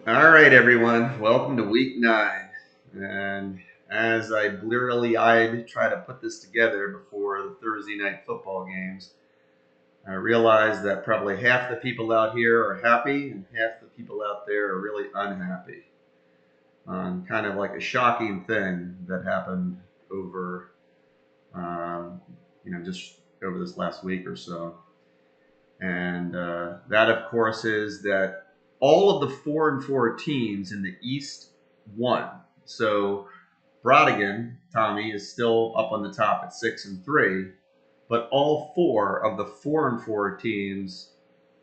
All right, everyone. Welcome to week 9. And as I blearily eyed try to put this together before the Thursday night football games, I realized that probably half the people out here are happy and half the people out there are really unhappy. Kind of like a shocking thing that happened over, um, just over this last week or so. And that, of course, is that all of the 4-4 teams in the East won. So Brodigan, Tommy, is still up on the top at 6-3, but all four of the 4-4 teams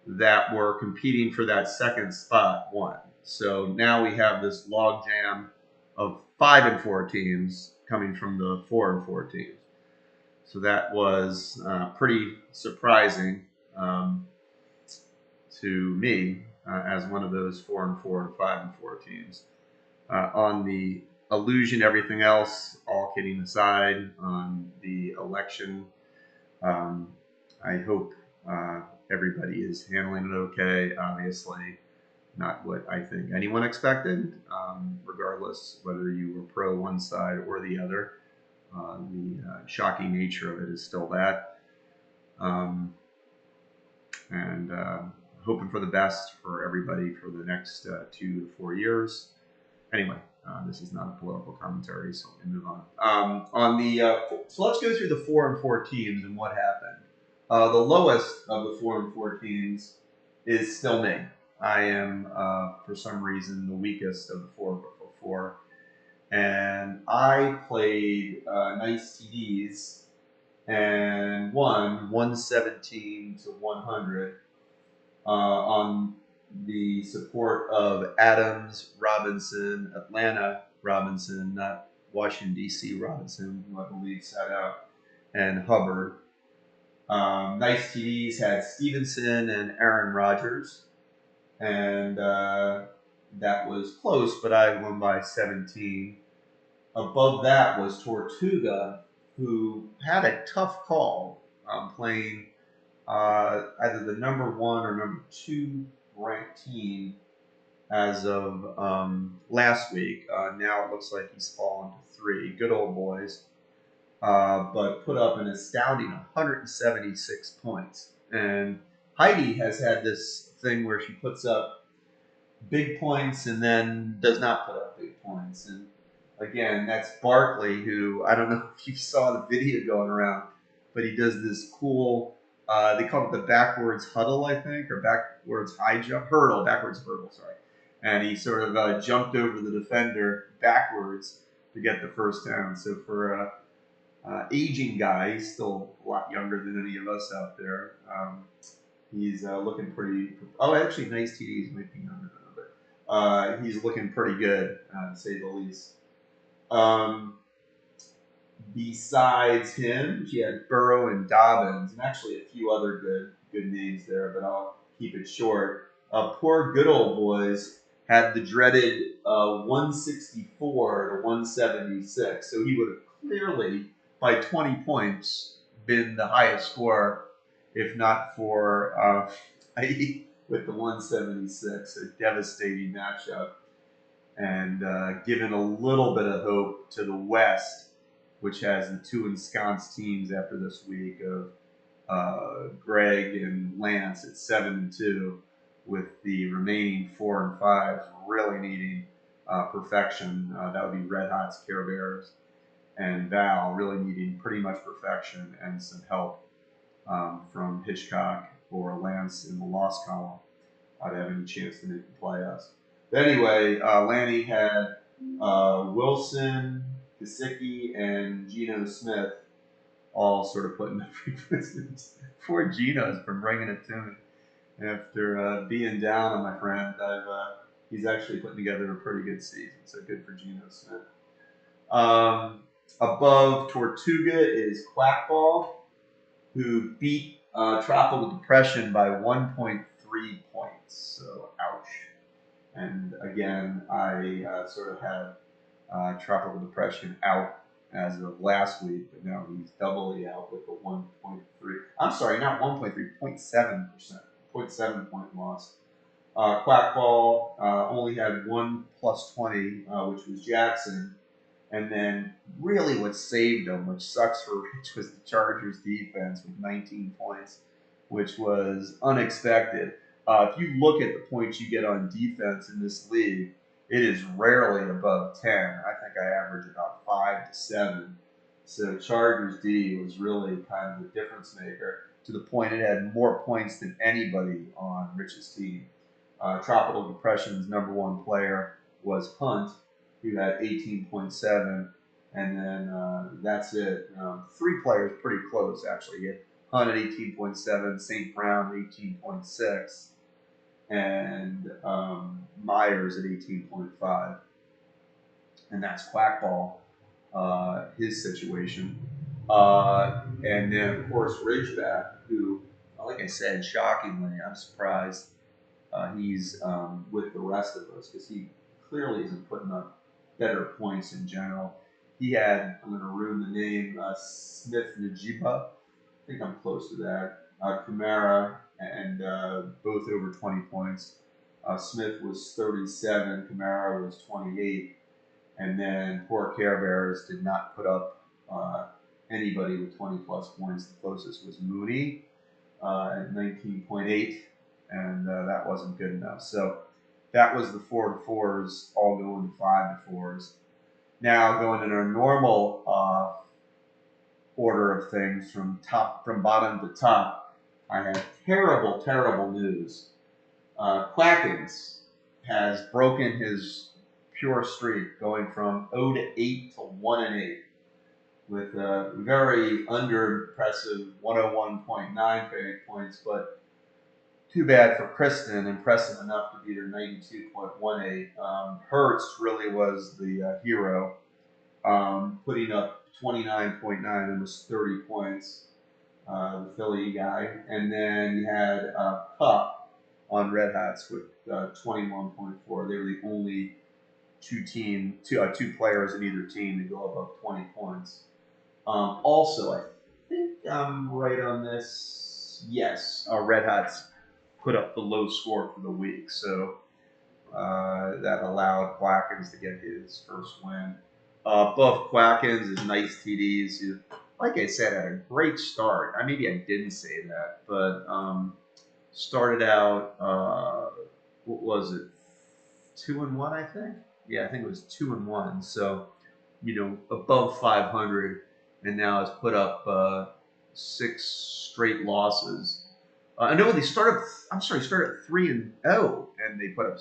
that were competing for that second spot won. So now we have this logjam of 5-4 teams coming from the 4-4 teams. So that was pretty surprising. To me as one of those 4-4 and 5-4 teams. On the illusion, everything else, all kidding aside, on the election, um, I hope everybody is handling it okay. Obviously, not what I think anyone expected, regardless whether you were pro one side or the other. The shocking nature of it is still that. Um, and hoping for the best for everybody for the next 2 to 4 years. Anyway, this is not a political commentary, so we move on. So let's go through the 4-4 teams and what happened. The lowest of the 4-4 teams is still me. I am, for some reason, the weakest of the 4-4, and I played nice TDs and won 117 to 100 on the support of Adams, Robinson, Atlanta Robinson, not Washington, D.C. Robinson, who I believe sat out, and Hubbard. Nice TDs had Stevenson and Aaron Rodgers, and that was close, but I won by 17. Above that was Tortuga, who had a tough call playing either the number 1 or number 2 ranked team as of last week. Now it looks like he's fallen to 3. Good old boys. But put up an astounding 176 points. And Heidi has had this thing where she puts up big points and then does not put up big points. And again, that's Barkley, who I don't know if you saw the video going around, but he does this cool. They call it the backwards huddle, I think, or backwards high jump backwards hurdle. Sorry, and he sort of jumped over the defender backwards to get the first down. So for a aging guy, he's still a lot younger than any of us out there. He's looking pretty. Oh, actually, nice TDs might be younger than him, but he's looking pretty good, to say the least. Um, Besides him, she had Burrow and Dobbins, and actually a few other good names there, but I'll keep it short. Poor good old boys had the dreaded 164 to 176, so he would have clearly, by 20 points, been the highest score, if not for Heidi with the 176. A devastating matchup, and given a little bit of hope to the West, which has the 2 ensconced teams after this week of Greg and Lance at 7-2, with the remaining 4 and 5 really needing perfection. That would be Red Hot's Care Bears and Val really needing pretty much perfection and some help from Hitchcock or Lance in the loss column to have any chance to make the playoffs. But anyway, Lanny had Wilson, Gesicki, and Geno Smith all sort of putting the frequencies. Poor Geno's for bringing it to me. After being down on my friend, he's actually putting together a pretty good season, so good for Geno Smith. Above Tortuga is Quackball, who beat Tropical Depression by 1.3 points. So, ouch. And again, I sort of had Tropical Depression out as of last week, but now he's doubly out with the 1.3. I'm sorry, not 1.3, 0.7%, 0.7 point loss. Quackball only had one +20, which was Jackson. And then really what saved them, which sucks for Rich, was the Chargers defense with 19 points, which was unexpected. If you look at the points you get on defense in this league, it is rarely above 10. I think I average about 5 to 7. So Chargers D was really kind of the difference maker, to the point it had more points than anybody on Rich's team. Tropical Depression's #1 player was Hunt, who had 18.7, and then that's it. 3 players pretty close, actually. Hunt at 18.7, St. Brown at 18.6, and Myers at 18.5. And that's Quackball, his situation. And then, of course, Ridgeback, who, like I said, shockingly, I'm surprised he's with the rest of us, because he clearly isn't putting up better points in general. He had, I'm going to ruin the name, Smith Najiba. I think I'm close to that. Kamara, and both over 20 points. Smith was 37, Kamara was 28. And then poor Care Bears did not put up anybody with 20 plus points. The closest was Mooney at 19.8, and that wasn't good enough. So that was the 4 to 4s, all going to 5 to 4s. Now going in our normal order of things from bottom to top, I have terrible, terrible news. Quackins has broken his pure streak, going from 0 to 8 to 1 and 8, with a very under-impressive 101.9 points, but too bad for Kristen, impressive enough to beat her 92.18. Hertz really was the hero, putting up 29.9, almost 30 points, the Philly guy. And then you had Cup on Red Hats with 21.4. They were the only two players in either team to go above 20 points. Also, I think I'm right on this. Yes, Red Hats put up the low score for the week, so that allowed Quackins to get his first win. Above Quackins is Nice TDs, who, like I said, had a great start. Maybe I didn't say that, but started out, what was it, 2-1, I think? Yeah, I think it was 2-1. So, above 500, and now has put up 6 straight losses. No, they started. Started 3-0, and they put up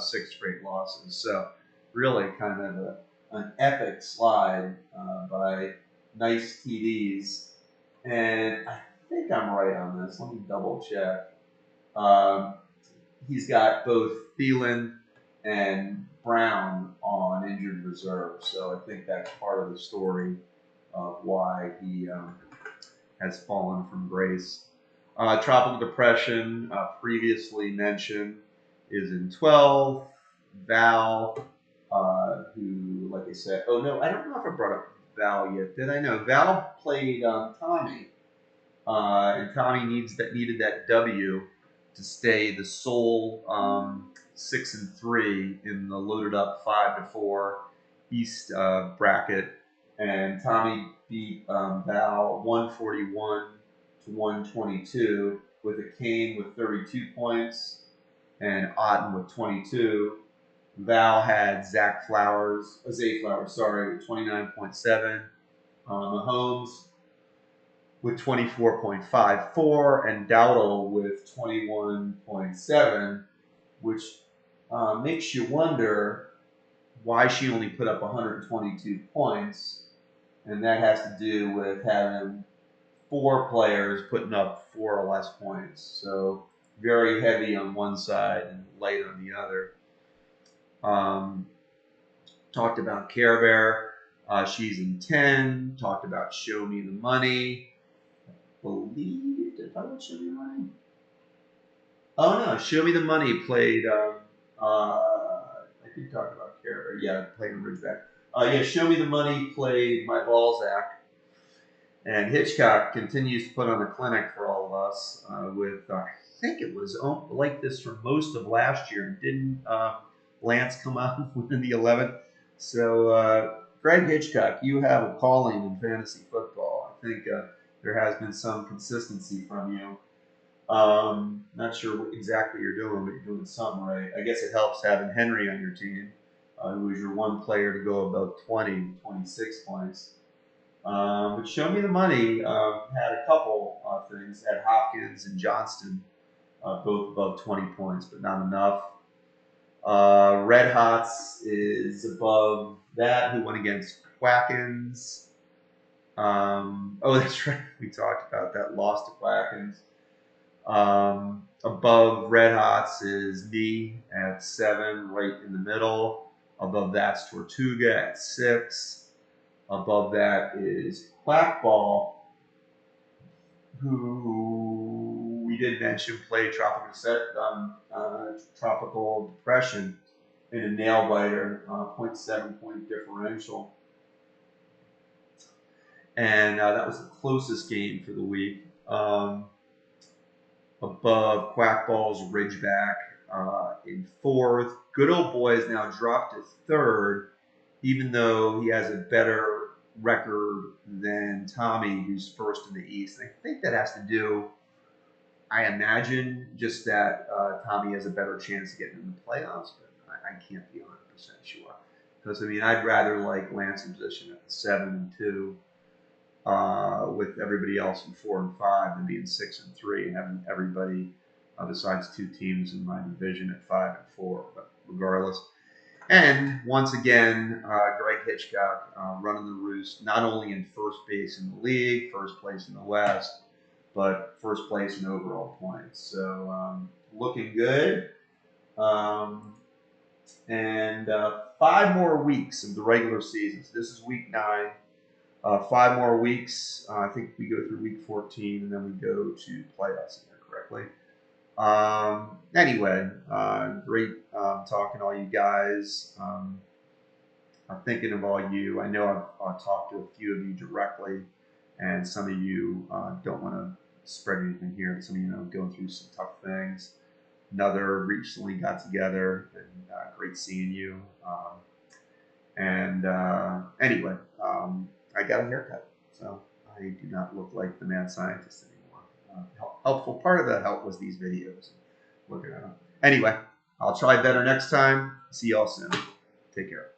6 straight losses. So, really, kind of an epic slide by Nice TDs. And I think I'm right on this. Let me double check. He's got both Thielen and Brown on injured reserve, so I think that's part of the story of why he has fallen from grace. Tropical Depression, previously mentioned, is in 12. Val, who, like I said, oh no, I don't know if I brought up Val yet. Did I? know Val played Tommy, and Tommy needed that W to stay the sole 6-3 in the loaded up 5 to 4 East bracket, and Tommy beat Val 141 to 122 with a Kane with 32 points and Otten with 22. Val had Zay Flowers, with 29.7. Mahomes with 24.54, and Dowdle with 21.7, which makes you wonder why she only put up 122 points, and that has to do with having 4 players putting up 4 or less points. So very heavy on one side and light on the other. Talked about Care Bear. She's in 10. Talked about Show Me the Money. Did I watch Show Me the Money? Oh no, Show Me the Money played. I did talk about Care Bear. Yeah, played in Ridgeback. Show Me the Money played My Balzac. And Hitchcock continues to put on a clinic for all of us with think it was like this for most of last year. And didn't Lance come out within the 11th? So, Greg Hitchcock, you have a calling in fantasy football. I think there has been some consistency from you. Not sure what exactly you're doing, but you're doing some right. I guess it helps having Henry on your team, who was your one player to go above 20, 26 points. But show me the money. Had a couple things at Hopkins and Johnston, both above 20 points, but not enough. Red Hots is above that. Who went against Quackins? Oh, that's right. We talked about that. Lost to Quackins. Above Red Hots is me at 7, right in the middle. Above that's Tortuga at 6. Above that is Quackball, who we did mention played Tropical Depression in a nail biter, 0.7 point differential. And that was the closest game for the week. Above Quackball's Ridgeback in 4th. Good Old Boy has now dropped to 3rd, even though he has a better record than Tommy, who's 1st in the East. And I think that has to do, I imagine, just that Tommy has a better chance of getting in the playoffs, but I can't be 100% sure. Because, I mean, I'd rather like Lance's position at 7 and 2. With everybody else in 4 and 5 and being 6 and 3 and having everybody besides 2 teams in my division at 5 and 4. But regardless, and once again, Greg Hitchcock running the roost, not only in first base in the league, first place in the West, but first place in overall points. So looking good. And 5 more weeks of the regular season. So this is week 9. 5 more weeks. I think we go through week 14 and then we go to playoffs, if I correctly. Anyway, great talking to all you guys. I'm thinking of all you. I know I've talked to a few of you directly, and some of you don't want to spread anything here. Some of you know going through some tough things. Another recently got together, and great seeing you. Anyway. I got a haircut, so I do not look like the mad scientist anymore. Helpful part of the help was these videos. Looking at them. Anyway, I'll try better next time. See y'all soon. Take care.